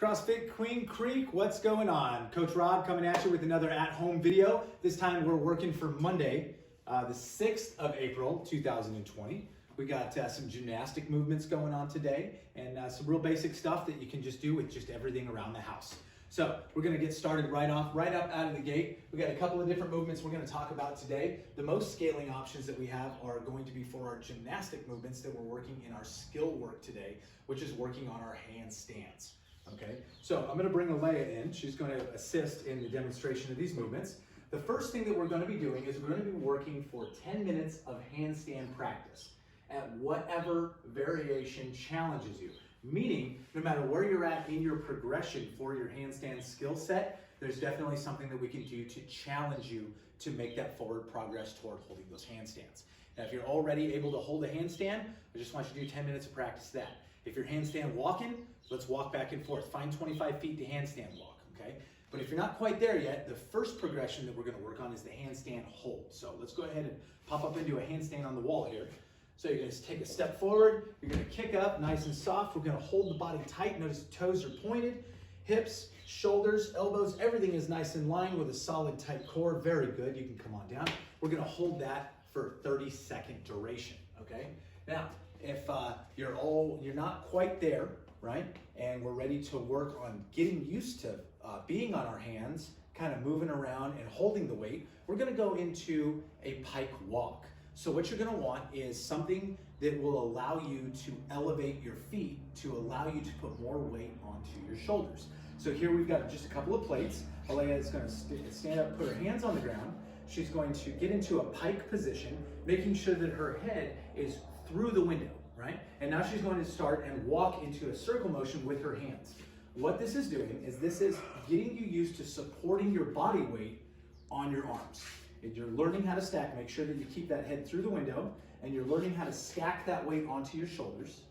CrossFit Queen Creek, what's going on? Coach Rob coming at you with another at-home video. This time we're working for Monday, the 6th of April, 2020. We got some gymnastic movements going on today and some real basic stuff that you can just do with just everything around the house. So we're gonna get started right up out of the gate. We got a couple of different movements we're gonna talk about today. The most scaling options that we have are going to be for our gymnastic movements that we're working in our skill work today, which is working on our handstands. Okay, so I'm gonna bring Alea in. She's gonna assist in the demonstration of these movements. The first thing that we're gonna be doing is we're gonna be working for 10 minutes of handstand practice at whatever variation challenges you. Meaning, no matter where you're at in your progression for your handstand skill set, there's definitely something that we can do to challenge you to make that forward progress toward holding those handstands. Now, if you're already able to hold a handstand, I just want you to do 10 minutes of practice that. If you're handstand walking, let's walk back and forth. Find 25 feet to handstand walk, okay? But if you're not quite there yet, the first progression that we're gonna work on is the handstand hold. So let's go ahead and pop up into a handstand on the wall here. So you're gonna take a step forward, you're gonna kick up nice and soft. We're gonna hold the body tight. Notice the toes are pointed, hips, shoulders, elbows, everything is nice in line with a solid tight core. Very good, you can come on down. We're gonna hold that for 30-second duration, okay? Now, if you're not quite there, right? And we're ready to work on getting used to being on our hands, kind of moving around and holding the weight, we're gonna go into a pike walk. So what you're gonna want is something that will allow you to elevate your feet, to allow you to put more weight onto your shoulders. So here we've got just a couple of plates. Alea is gonna stand up, put her hands on the ground. She's going to get into a pike position, making sure that her head is through the window, right? And now she's going to start and walk into a circle motion with her hands. What this is doing is this is getting you used to supporting your body weight on your arms. And you're learning how to stack, make sure that you keep that head through the window, and you're learning how to stack that weight onto your shoulders,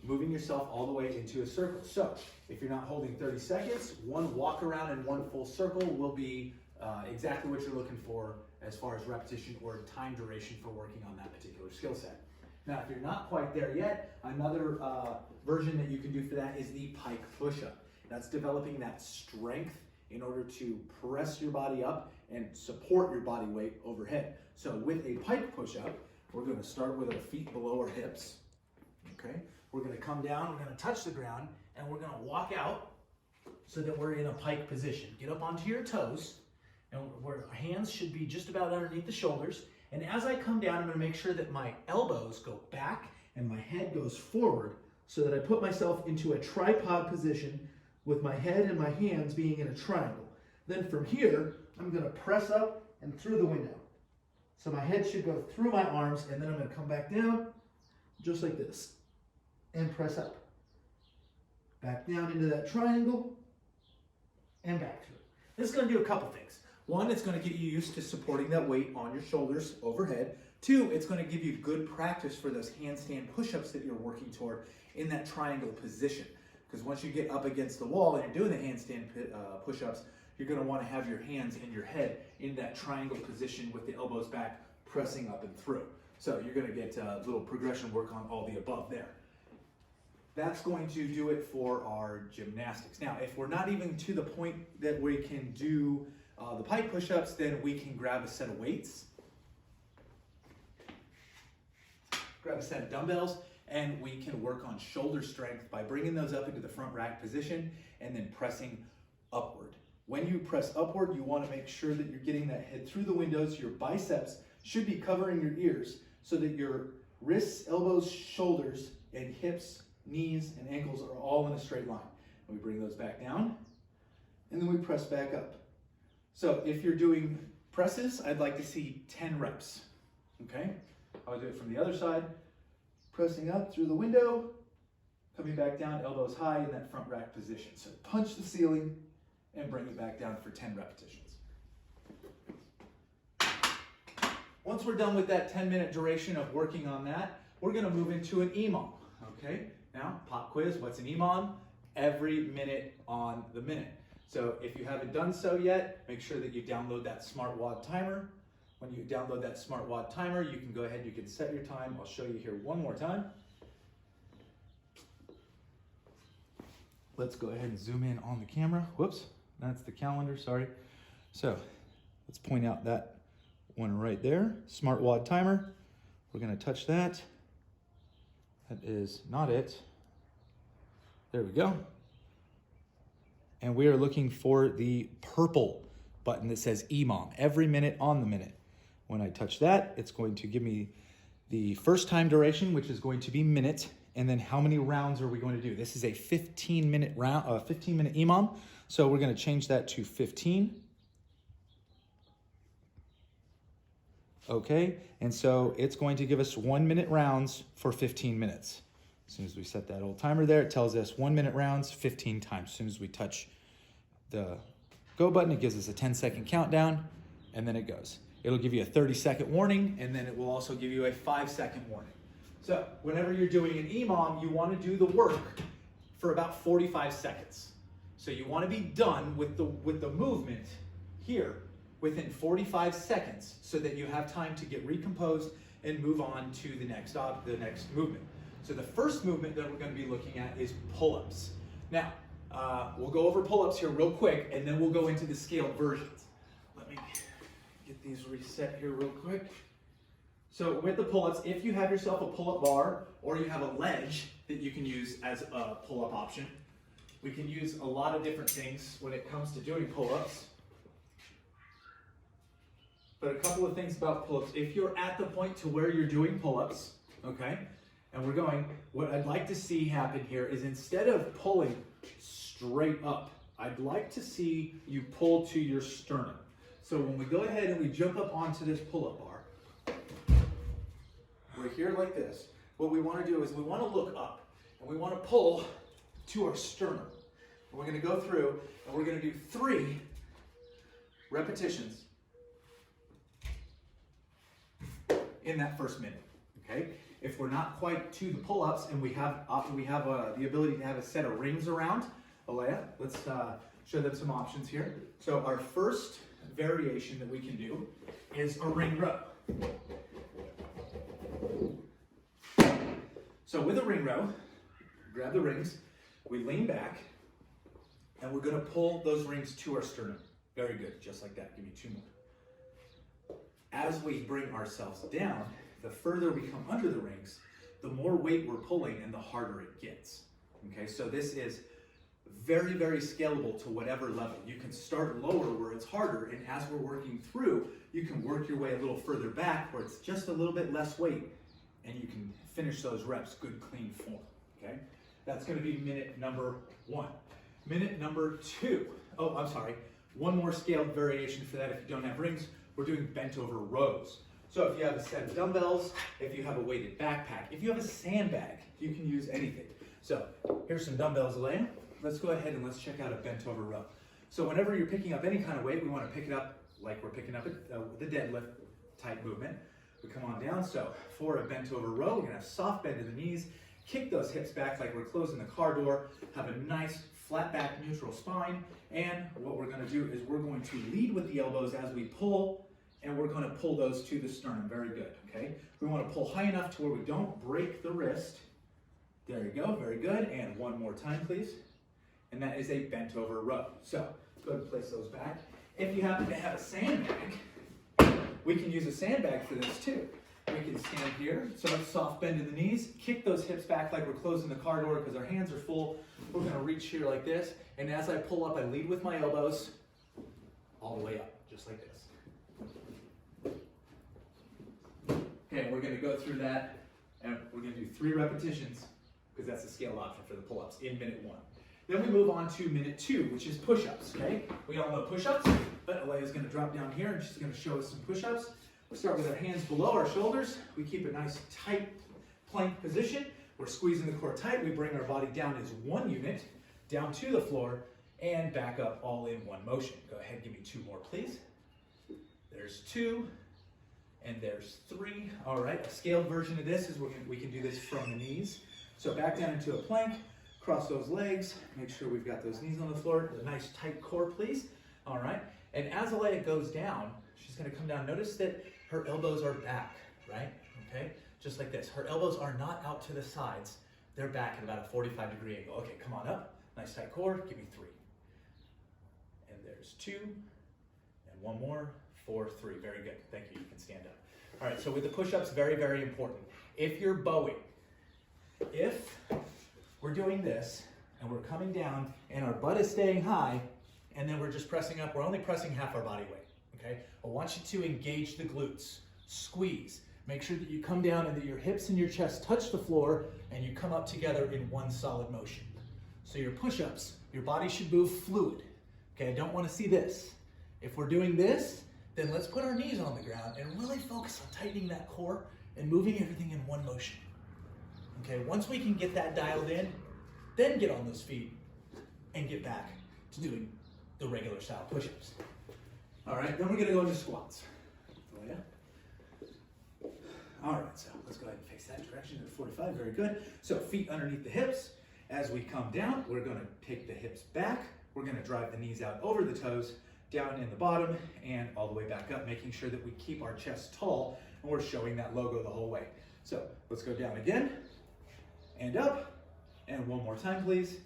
moving yourself all the way into a circle. So if you're not holding 30 seconds, one walk around and one full circle will be exactly what you're looking for as far as repetition or time duration for working on that particular skill set. Now, if you're not quite there yet, another version that you can do for that is the pike push-up. That's developing that strength in order to press your body up and support your body weight overhead. So with a pike push-up, we're gonna start with our feet below our hips, okay? We're gonna come down, we're gonna touch the ground, and we're gonna walk out so that we're in a pike position. Get up onto your toes, and our hands should be just about underneath the shoulders. And as I come down, I'm gonna make sure that my elbows go back and my head goes forward so that I put myself into a tripod position with my head and my hands being in a triangle. Then from here, I'm gonna press up and through the window. So my head should go through my arms, and then I'm gonna come back down just like this and press up. Back down into that triangle and back through. This is gonna do a couple things. One, it's going to get you used to supporting that weight on your shoulders overhead. Two, it's going to give you good practice for those handstand push-ups that you're working toward in that triangle position. Because once you get up against the wall and you're doing the handstand push-ups, you're going to want to have your hands and your head in that triangle position with the elbows back, pressing up and through. So you're going to get a little progression work on all the above there. That's going to do it for our gymnastics. Now, if we're not even to the point that we can do the pike push-ups, then we can grab a set of weights, grab a set of dumbbells, and we can work on shoulder strength by bringing those up into the front rack position and then pressing upward. When you press upward, you want to make sure that you're getting that head through the windows. Your biceps should be covering your ears so that your wrists, elbows, shoulders, and hips, knees, and ankles are all in a straight line. And we bring those back down, and then we press back up. So if you're doing presses, I'd like to see 10 reps, okay? I'll do it from the other side, pressing up through the window, coming back down, elbows high in that front rack position. So punch the ceiling and bring it back down for 10 repetitions. Once we're done with that 10-minute duration of working on that, we're gonna move into an EMOM, okay? Now, pop quiz, what's an EMOM? Every minute on the minute. So if you haven't done so yet, make sure that you download that smart WOD timer. When you download that smart WOD timer, you can go ahead, you can set your time. I'll show you here one more time. let's go ahead and zoom in on the camera. Whoops, that's the calendar, sorry. So let's point out that one right there, smart WOD timer. We're gonna touch that. That is not it. There we go. And we are looking for the purple button that says EMOM, every minute on the minute. When I touch that, it's going to give me the first time duration, which is going to be minute, and then how many rounds are we going to do? This is a 15-minute round, 15-minute EMOM, so we're going to change that to 15. Okay, and so it's going to give us 1 minute rounds for 15 minutes. As soon as we set that old timer there, it tells us 1 minute rounds 15 times. As soon as we touch the go button, it gives us a 10-second countdown, and then it goes. It'll give you a 30-second warning, and then it will also give you a 5-second warning. So whenever you're doing an EMOM, you want to do the work for about 45 seconds. So you want to be done with the movement here within 45 seconds so that you have time to get recomposed and move on to the next movement. So the first movement that we're going to be looking at is pull-ups. Now, we'll go over pull-ups here real quick, and then we'll go into the scaled versions. Let me get these reset here real quick. So with the pull-ups, if you have yourself a pull-up bar or you have a ledge that you can use as a pull-up option, we can use a lot of different things when it comes to doing pull-ups. But a couple of things about pull-ups. If you're at the point to where you're doing pull-ups, okay, and we're going, what I'd like to see happen here is instead of pulling straight up, I'd like to see you pull to your sternum. So when we go ahead and we jump up onto this pull-up bar, we're here like this. What we want to do is we want to look up and we want to pull to our sternum. And we're going to go through and we're going to do 3 repetitions in that first minute, okay? If we're not quite to the pull-ups and we have the ability to have a set of rings around, Alea, let's show them some options here. So our first variation that we can do is a ring row. So with a ring row, grab the rings, we lean back, and we're going to pull those rings to our sternum. Very good, just like that. Give me 2 more. As we bring ourselves down, the further we come under the rings, the more weight we're pulling and the harder it gets. Okay, so this is very, very scalable to whatever level. You can start lower where it's harder, and as we're working through, you can work your way a little further back where it's just a little bit less weight, and you can finish those reps good, clean form, okay? That's gonna be minute number 1. Minute number 2, oh, I'm sorry, one more scaled variation for that if you don't have rings, we're doing bent over rows. So if you have a set of dumbbells, if you have a weighted backpack, if you have a sandbag, you can use anything. So here's some dumbbells, Elaine. Let's go ahead and let's check out a bent over row. So whenever you're picking up any kind of weight, we want to pick it up like we're picking up the deadlift type movement. We come on down. So for a bent over row, we're going to have soft bend in the knees, kick those hips back like we're closing the car door, have a nice flat back neutral spine, and what we're going to do is we're going to lead with the elbows as we pull, and we're going to pull those to the sternum. Very good, okay? We want to pull high enough to where we don't break the wrist. There you go, very good. And one more time, please. And that is a bent over row. So go ahead and place those back. If you happen to have a sandbag, we can use a sandbag for this too. We can stand here, so let's soft bend in the knees, kick those hips back like we're closing the car door because our hands are full. We're going to reach here like this, and as I pull up, I lead with my elbows all the way up, just like this. Okay, we're going to go through that, and we're going to do 3 repetitions because that's the scaled option for the pull-ups in minute 1. Then we move on to minute 2, which is push-ups, okay? We all know push-ups, but Alea's going to drop down here and she's going to show us some push-ups. We start with our hands below our shoulders. We keep a nice tight plank position. We're squeezing the core tight. We bring our body down as 1 unit, down to the floor, and back up all in 1 motion. Go ahead, give me 2 more, please. There's 2, and there's 3. All right, a scaled version of this is we can do this from the knees. So back down into a plank, cross those legs, make sure we've got those knees on the floor. A nice tight core, please. All right, and as Alea goes down, she's going to come down. Notice that her elbows are back, right? Okay, just like this. Her elbows are not out to the sides. They're back at about a 45-degree angle. Okay, come on up. Nice tight core, give me 3. And there's 2, and one more, 4, 3. Very good, thank you, you can stand up. All right, so with the push-ups, very, very important. If you're bowing, if we're doing this, and we're coming down, and our butt is staying high, and then we're just pressing up, we're only pressing half our body weight, okay? I want you to engage the glutes, squeeze. Make sure that you come down and that your hips and your chest touch the floor, and you come up together in one solid motion. So your push-ups, your body should move fluid, okay? I don't want to see this. If we're doing this, then let's put our knees on the ground and really focus on tightening that core and moving everything in one motion. Okay, once we can get that dialed in, then get on those feet and get back to doing the regular style push-ups. All right, then we're gonna go into squats. Oh yeah? All right, so let's go ahead and face that direction at 45, very good. So feet underneath the hips. As we come down, we're gonna take the hips back. We're gonna drive the knees out over the toes, down in the bottom, and all the way back up, making sure that we keep our chest tall, and we're showing that logo the whole way. So let's go down again, and up, and one more time, please.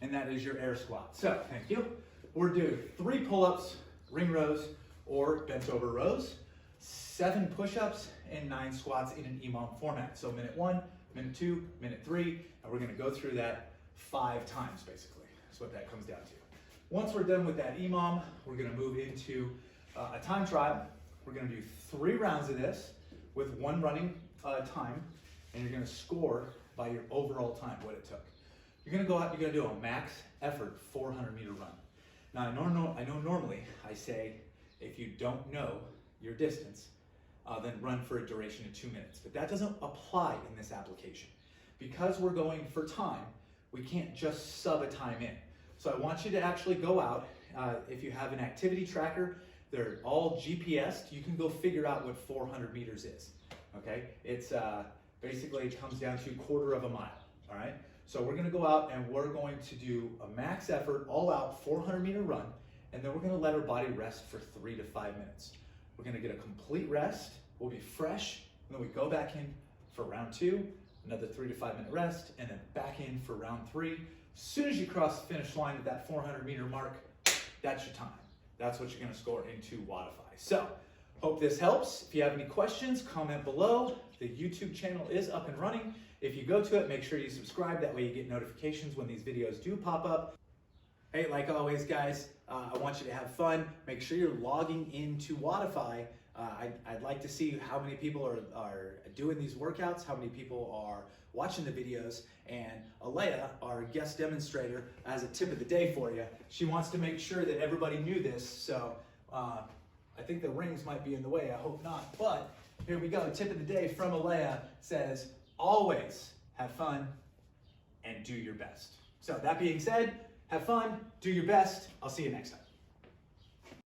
And that is your air squat. So, thank you. We're doing 3 pull-ups, ring rows, or bent over rows, 7 push-ups, and 9 squats in an EMOM format. So minute 1, minute 2, minute 3, and we're gonna go through that 5 times, basically. That's what that comes down to. Once we're done with that EMOM, we're gonna move into a time trial. We're gonna do 3 rounds of this with 1 running time, and you're gonna score by your overall time, what it took. You're gonna go out, you're gonna do a max effort 400-meter run. Now, I know normally I say, if you don't know your distance, then run for a duration of 2 minutes, but that doesn't apply in this application. Because we're going for time, we can't just sub a time in. So I want you to actually go out, if you have an activity tracker, they're all GPSed, you can go figure out what 400 meters is, okay? It's basically, it comes down to 1/4 mile, all right? So we're gonna go out and we're going to do a max effort, all out 400-meter run, and then we're gonna let our body rest for 3 to 5 minutes. We're gonna get a complete rest, we'll be fresh, and then we go back in for round 2, another 3 to 5 minute rest, and then back in for round 3. As soon as you cross the finish line at that 400-meter mark, that's your time. That's what you're gonna score into WODify. So, hope this helps. If you have any questions, comment below. The YouTube channel is up and running. If you go to it, make sure you subscribe. That way you get notifications when these videos do pop up. Hey, like always, guys, I want you to have fun. Make sure you're logging into WODify. I'd like to see how many people are doing these workouts, how many people are watching the videos, and Alea, our guest demonstrator, has a tip of the day for you. She wants to make sure that everybody knew this, so I think the rings might be in the way, I hope not, but here we go. Tip of the day from Alea says, always have fun and do your best. So that being said, have fun, do your best. I'll see you next time.